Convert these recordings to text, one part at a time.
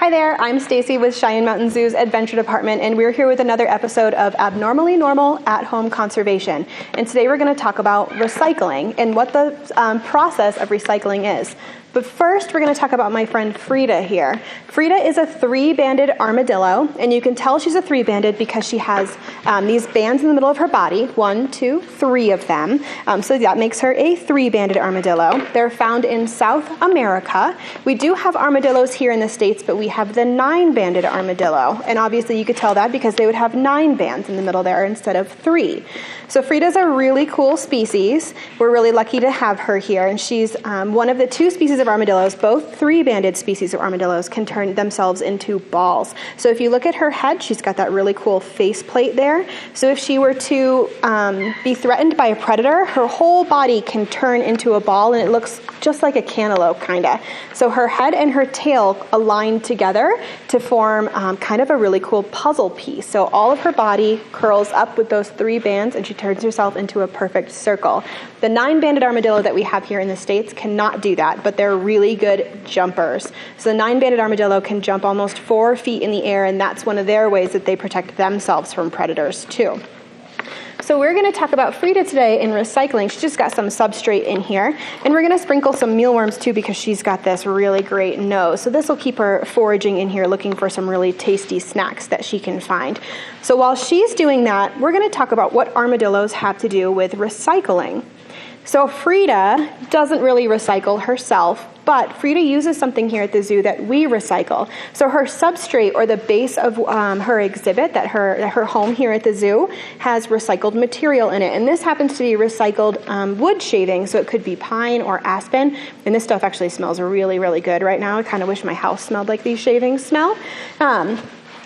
Hi there, I'm Stacey with Cheyenne Mountain Zoo's EdVenture Department, and we're here with another episode of Abnormally Normal at-Home Conservation. And today we're going to talk about recycling and what the process of recycling is. But first, we're going to talk about my friend Frida here. Frida is a three-banded armadillo, and you can tell she's a three-banded because she has these bands in the middle of her body, 1, 2, 3 of them. So that makes her a three-banded armadillo. They're found in South America. We do have armadillos here in the States, but we have the 9-banded armadillo. And obviously you could tell that because they would have 9 bands in the middle there instead of 3. So Frida's a really cool species. We're really lucky to have her here, and she's one of the 2 species of armadillos. Both 3-banded species of armadillos can turn themselves into balls. So if you look at her head, she's got that really cool face plate there. So if she were to be threatened by a predator, her whole body can turn into a ball, and it looks just like a cantaloupe, kind of. So her head and her tail align together to form kind of a really cool puzzle piece. So all of her body curls up with those 3 bands, and she turns herself into a perfect circle. The 9-banded armadillo that we have here in the States cannot do that, but they're really good jumpers. So the 9-banded armadillo can jump almost 4 feet in the air, and that's one of their ways that they protect themselves from predators too. So we're going to talk about Frida today in recycling. She's just got some substrate in here, and we're going to sprinkle some mealworms too because she's got this really great nose. So this will keep her foraging in here looking for some really tasty snacks that she can find. So while she's doing that, we're going to talk about what armadillos have to do with recycling. So Frida doesn't really recycle herself, but Frida uses something here at the zoo that we recycle. So her substrate, or the base of her exhibit, that her home here at the zoo, has recycled material in it. And this happens to be recycled wood shavings, so it could be pine or aspen. And this stuff actually smells really, really good right now. I kind of wish my house smelled like these shavings smell.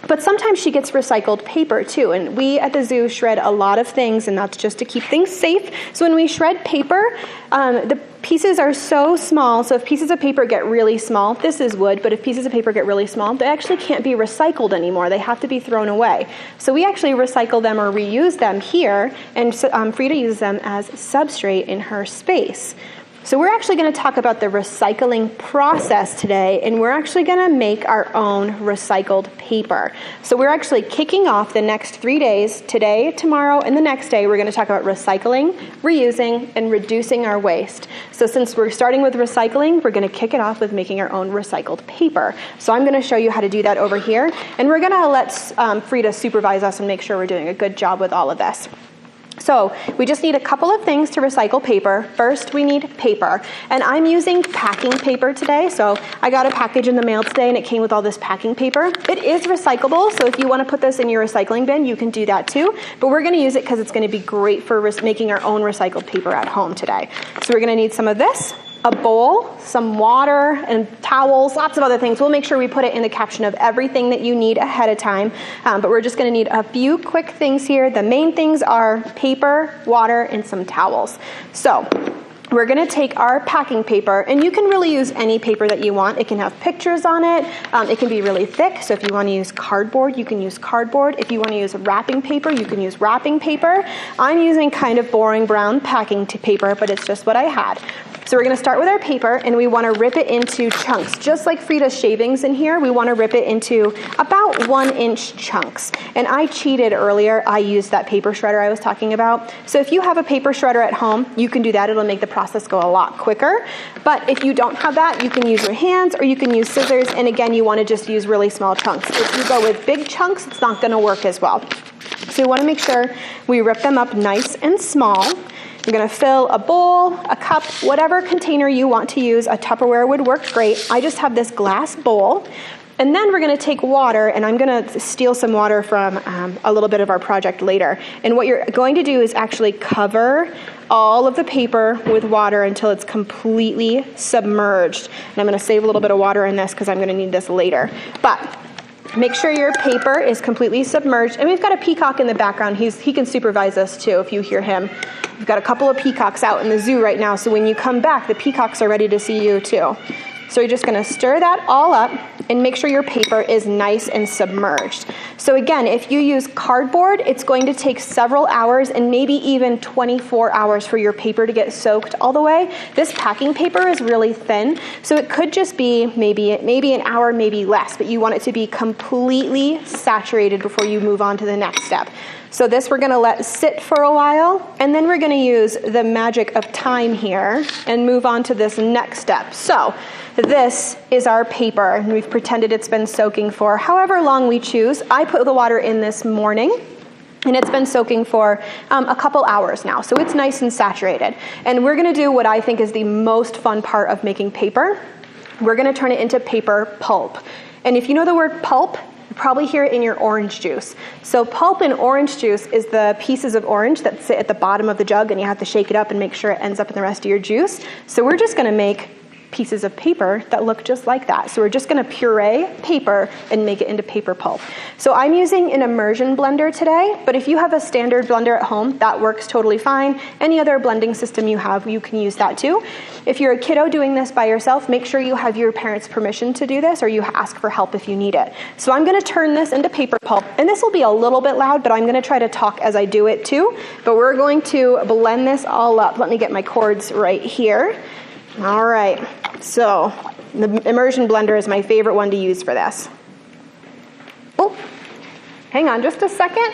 But sometimes she gets recycled paper too, and we at the zoo shred a lot of things, and that's just to keep things safe. So when we shred paper, the pieces are so small, so if pieces of paper get really small, this is wood, but if pieces of paper get really small, they actually can't be recycled anymore. They have to be thrown away. So we actually recycle them or reuse them here, and Frida uses them as substrate in her space. So we're actually going to talk about the recycling process today, and we're actually going to make our own recycled paper. So we're actually kicking off the next 3 days, today, tomorrow, and the next day. We're going to talk about recycling, reusing, and reducing our waste. So since we're starting with recycling, we're going to kick it off with making our own recycled paper. So I'm going to show you how to do that over here, and we're going to let Frida supervise us and make sure we're doing a good job with all of this. So we just need a couple of things to recycle paper. First, we need paper. And I'm using packing paper today. So I got a package in the mail today, and it came with all this packing paper. It is recyclable, so if you want to put this in your recycling bin, you can do that too. But we're going to use it because it's going to be great for making our own recycled paper at home today. So we're going to need some of this, a bowl, some water, and towels, lots of other things. We'll make sure we put it in the caption of everything that you need ahead of time, but we're just going to need a few quick things here. The main things are paper, water, and some towels. So we're going to take our packing paper, and you can really use any paper that you want. It can have pictures on it. It can be really thick, so if you want to use cardboard, you can use cardboard. If you want to use wrapping paper, you can use wrapping paper. I'm using kind of boring brown packing paper, but it's just what I had. So we're going to start with our paper, and we want to rip it into chunks. Just like Frida's shavings in here, we want to rip it into about 1-inch chunks. And I cheated earlier. I used that paper shredder I was talking about. So if you have a paper shredder at home, you can do that. It'll make the process go a lot quicker. But if you don't have that, you can use your hands or you can use scissors. And again, you want to just use really small chunks. If you go with big chunks, it's not going to work as well. So we want to make sure we rip them up nice and small. You're going to fill a bowl, a cup, whatever container you want to use. A Tupperware would work great. I just have this glass bowl. And then we're going to take water, and I'm going to steal some water from a little bit of our project later. And what you're going to do is actually cover all of the paper with water until it's completely submerged. And I'm going to save a little bit of water in this because I'm going to need this later. But make sure your paper is completely submerged. And we've got a peacock in the background. He can supervise us too if you hear him. We've got a couple of peacocks out in the zoo right now, so when you come back, the peacocks are ready to see you too. So you're just gonna stir that all up and make sure your paper is nice and submerged. So again, if you use cardboard, it's going to take several hours and maybe even 24 hours for your paper to get soaked all the way. This packing paper is really thin, so it could just be maybe an hour, maybe less, but you want it to be completely saturated before you move on to the next step. So this we're gonna let sit for a while, and then we're gonna use the magic of time here and move on to this next step. So this is our paper, and we've pretended it's been soaking for however long we choose. I put the water in this morning, and it's been soaking for a couple hours now, so it's nice and saturated. And we're gonna do what I think is the most fun part of making paper. We're gonna turn it into paper pulp. And if you know the word pulp, you probably hear it in your orange juice. So pulp in orange juice is the pieces of orange that sit at the bottom of the jug, and you have to shake it up and make sure it ends up in the rest of your juice. So we're just gonna make pieces of paper that look just like that. So we're just gonna puree paper and make it into paper pulp. So I'm using an immersion blender today, but if you have a standard blender at home, that works totally fine. Any other blending system you have, you can use that too. If you're a kiddo doing this by yourself, make sure you have your parents' permission to do this, or you ask for help if you need it. So I'm gonna turn this into paper pulp, and this will be a little bit loud, but I'm gonna try to talk as I do it too. But we're going to blend this all up. Let me get my cords right here. All right, so the immersion blender is my favorite one to use for this. Oh, hang on just a second.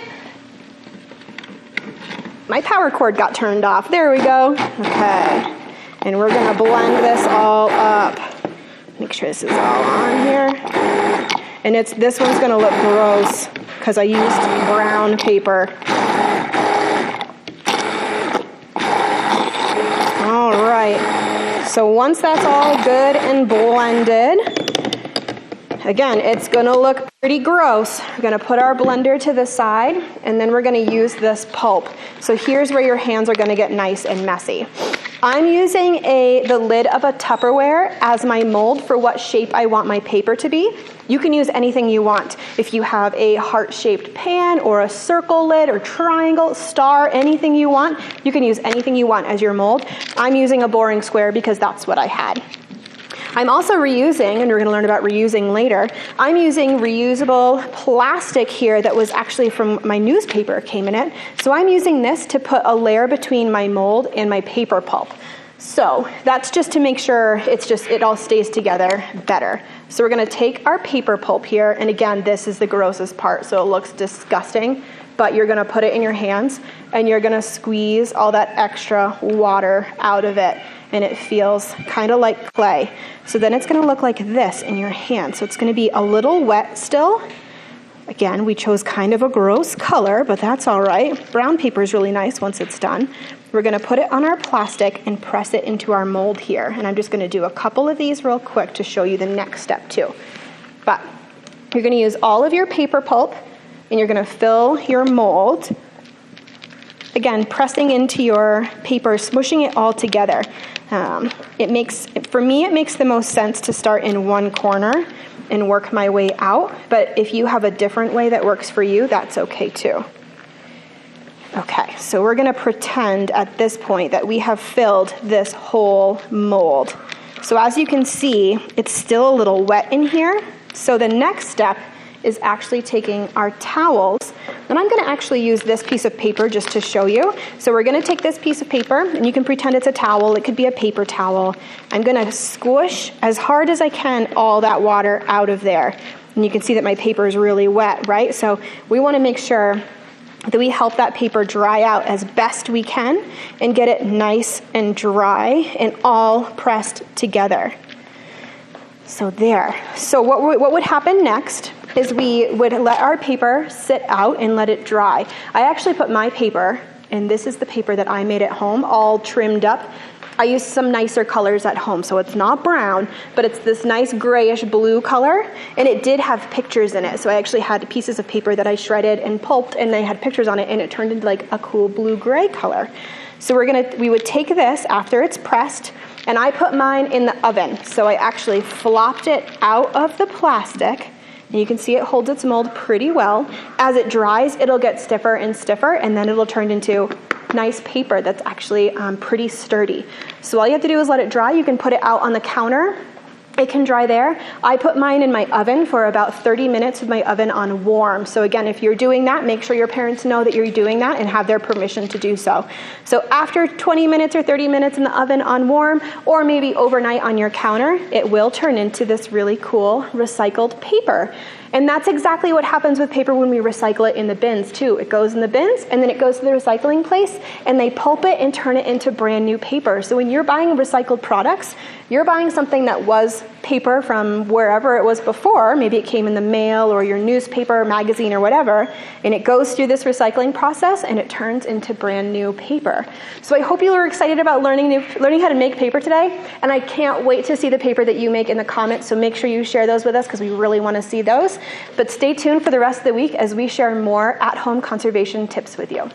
My power cord got turned off. There we go. Okay, and we're gonna blend this all up. Make sure this is all on here. And this one's gonna look gross because I used brown paper. All right. So once that's all good and blended, again, it's gonna look pretty gross. We're gonna put our blender to the side, and then we're gonna use this pulp. So here's where your hands are gonna get nice and messy. I'm using the lid of a Tupperware as my mold for what shape I want my paper to be. You can use anything you want. If you have a heart-shaped pan or a circle lid or triangle, star, anything you want, you can use anything you want as your mold. I'm using a boring square because that's what I had. I'm also reusing, and we're going to learn about reusing later, I'm using reusable plastic here that was actually from my newspaper came in it. So I'm using this to put a layer between my mold and my paper pulp. So that's just to make sure it all stays together better. So we're going to take our paper pulp here, and again, this is the grossest part, so it looks disgusting, but you're going to put it in your hands, and you're going to squeeze all that extra water out of it, and it feels kind of like clay. So then it's going to look like this in your hand. So it's going to be a little wet still. Again, we chose kind of a gross color, but that's all right. Brown paper is really nice once it's done. We're going to put it on our plastic and press it into our mold here. And I'm just going to do a couple of these real quick to show you the next step too. But you're going to use all of your paper pulp, and you're going to fill your mold. Again, pressing into your paper, smushing it all together. For me, it makes the most sense to start in one corner and work my way out. But if you have a different way that works for you, that's okay too. Okay, so we're going to pretend at this point that we have filled this whole mold. So as you can see, it's still a little wet in here. So the next step is actually taking our towels, and I'm going to actually use this piece of paper just to show you. So we're going to take this piece of paper, and you can pretend it's a towel. It could be a paper towel. I'm going to squish as hard as I can all that water out of there. And you can see that my paper is really wet, right? So we want to make sure that we help that paper dry out as best we can and get it nice and dry and all pressed together. So there. So what would happen next is we would let our paper sit out and let it dry. I actually put my paper, and this is the paper that I made at home, all trimmed up. I used some nicer colors at home, so it's not brown, but it's this nice grayish blue color, and it did have pictures in it. So I actually had pieces of paper that I shredded and pulped, and they had pictures on it, and it turned into like a cool blue-gray color. So we would take this after it's pressed, and I put mine in the oven. So I actually flopped it out of the plastic, and you can see it holds its mold pretty well. As it dries, it'll get stiffer and stiffer, and then it'll turn into nice paper that's actually pretty sturdy. So all you have to do is let it dry. You can put it out on the counter It can dry there. I put mine in my oven for about 30 minutes with my oven on warm. So again, if you're doing that, make sure your parents know that you're doing that and have their permission to do so. So after 20 minutes or 30 minutes in the oven on warm, or maybe overnight on your counter, it will turn into this really cool recycled paper. And that's exactly what happens with paper when we recycle it in the bins too. It goes in the bins and then it goes to the recycling place and they pulp it and turn it into brand new paper. So when you're buying recycled products, you're buying something that was paper from wherever it was before. Maybe it came in the mail or your newspaper or magazine or whatever, and it goes through this recycling process and it turns into brand new paper. So I hope you are excited about learning how to make paper today, and I can't wait to see the paper that you make in the comments, so make sure you share those with us because we really want to see those. But stay tuned for the rest of the week as we share more at-home conservation tips with you.